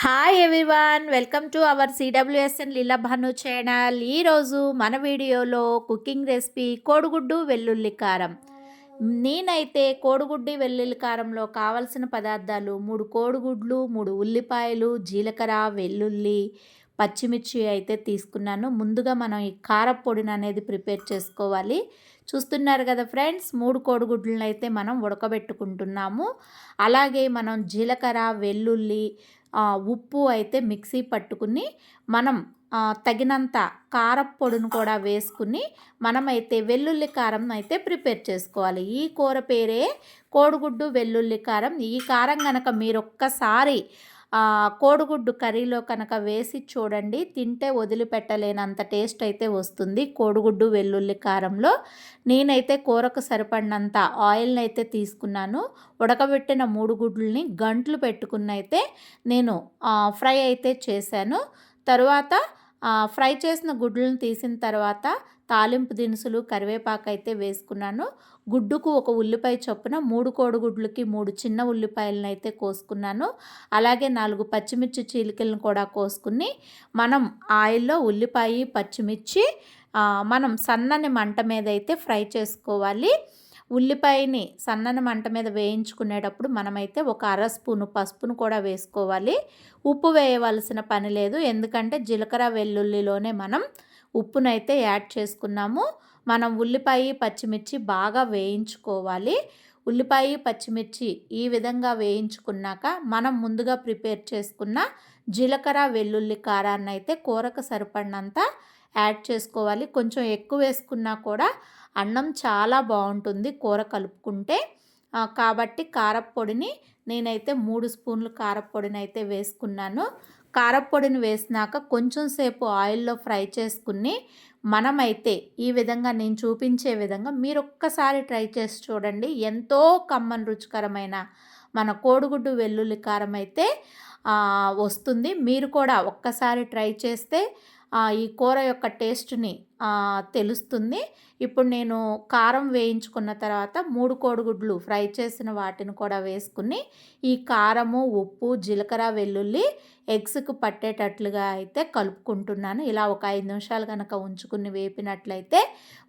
Hi everyone, welcome to our CWSN Leela Bhanu channel. ఈరోజు మన వీడియోలో కుకింగ్ రెసిపీ కోడిగుడ్డు వెల్లుల్లి కారం. నేనైతే కోడిగుడ్డు వెల్లుల్లి కారంలో కావలసిన పదార్థాలు 3 కోడిగుడ్లు, 3 ఉల్లిపాయలు, జీలకర్ర, వెల్లుల్లి, పచ్చిమిర్చి అయితే తీసుకున్నాను. ముందుగా మనం ఈ కారపొడిని అనేది ప్రిపేర్ చేసుకోవాలి. చూస్తున్నారు కదా ఫ్రెండ్స్, 3 కోడిగుడ్లను అయితే మనం ఉడకబెట్టుకుంటున్నాము. అలాగే మనం జీలకర్ర, వెల్లుల్లి, ఉప్పు అయితే మిక్సీ పట్టుకుని మనం తగినంత కారపొడిని కూడా వేసుకుని మనమైతే వెల్లుల్లి కారం అయితే ప్రిపేర్ చేసుకోవాలి. ఈ కూర పేరే కోడిగుడ్డు వెల్లుల్లి కారం. ఈ కారం కనుక మీరు ఒక్కసారి కోడిగుడ్డు కర్రీలో కనుక వేసి చూడండి, తింటే వదిలిపెట్టలేనంత టేస్ట్ అయితే వస్తుంది కోడిగుడ్డు వెల్లుల్లి కారంలో. నేనైతే కూరకు సరిపడినంత ఆయిల్ని అయితే తీసుకున్నాను. ఉడకబెట్టిన 3 గుడ్లని గంటలు పెట్టుకుని అయితే నేను ఫ్రై అయితే చేశాను. తరువాత ఫ్రై చేసిన గుడ్లను తీసిన తర్వాత తాలింపు దినుసులు, కరివేపాకు అయితే వేసుకున్నాను. గుడ్డుకు 1 ఉల్లిపాయ చొప్పున 3 కోడిగుడ్లకి 3 చిన్న ఉల్లిపాయలను అయితే కోసుకున్నాను. అలాగే 4 పచ్చిమిర్చి చీలికలను కూడా కోసుకుని మనం ఆయిల్లో ఉల్లిపాయ, పచ్చిమిర్చి మనం సన్నని మంట మీద అయితే ఫ్రై చేసుకోవాలి. ఉల్లిపాయని సన్నని మంట మీద వేయించుకునేటప్పుడు మనమైతే 1 అర స్పూను పసుపును కూడా వేసుకోవాలి. ఉప్పు వేయవలసిన పని లేదు, ఎందుకంటే జీలకర్ర వెల్లుల్లిలోనే మనం ఉప్పునైతే యాడ్ చేసుకున్నాము. మనం ఉల్లిపాయ, పచ్చిమిర్చి బాగా వేయించుకోవాలి. ఉల్లిపాయ, పచ్చిమిర్చి ఈ విధంగా వేయించుకున్నాక మనం ముందుగా ప్రిపేర్ చేసుకున్న జీలకర్ర, వెల్లుల్లి కారాన్ని అయితే కూరకు సరిపడినంత యాడ్ చేసుకోవాలి. కొంచెం ఎక్కువ వేసుకున్నా కూడా అన్నం చాలా బాగుంటుంది కూర కలుపుకుంటే. కాబట్టి కారప్పొడిని నేనైతే 3 స్పూన్లు కారప్పొడిని అయితే వేసుకున్నాను. కారప్పొడిని వేసినాక కొంచెం సేపు ఆయిల్లో ఫ్రై చేసుకుని మనమైతే ఈ విధంగా నేను చూపించే విధంగా మీరు ఒక్కసారి ట్రై చేసి చూడండి. ఎంతో కమ్మని రుచికరమైన మన కోడిగుడ్డు వెల్లుల్లి కారం అయితే వస్తుంది. మీరు కూడా ఒక్కసారి ట్రై చేస్తే ఈ కూర యొక్క టేస్ట్ని తెలుస్తుంది. ఇప్పుడు నేను కారం వేయించుకున్న తర్వాత 3 కోడిగుడ్లు ఫ్రై చేసిన వాటిని కూడా వేసుకుని ఈ కారము, ఉప్పు, జీలకర్ర, వెల్లుల్లి ఎగ్స్కి పట్టేటట్లుగా అయితే కలుపుకుంటున్నాను. ఇలా ఒక 5 నిమిషాలు కనుక ఉంచుకుని వేపినట్లయితే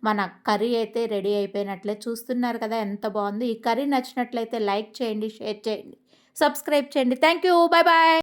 మన కర్రీ అయితే రెడీ అయిపోయినట్లే. చూస్తున్నారు కదా ఎంత బాగుంది. ఈ కర్రీ నచ్చినట్లయితే లైక్ చేయండి, షేర్ చేయండి, సబ్స్క్రైబ్ చేయండి. Thank you, bye bye.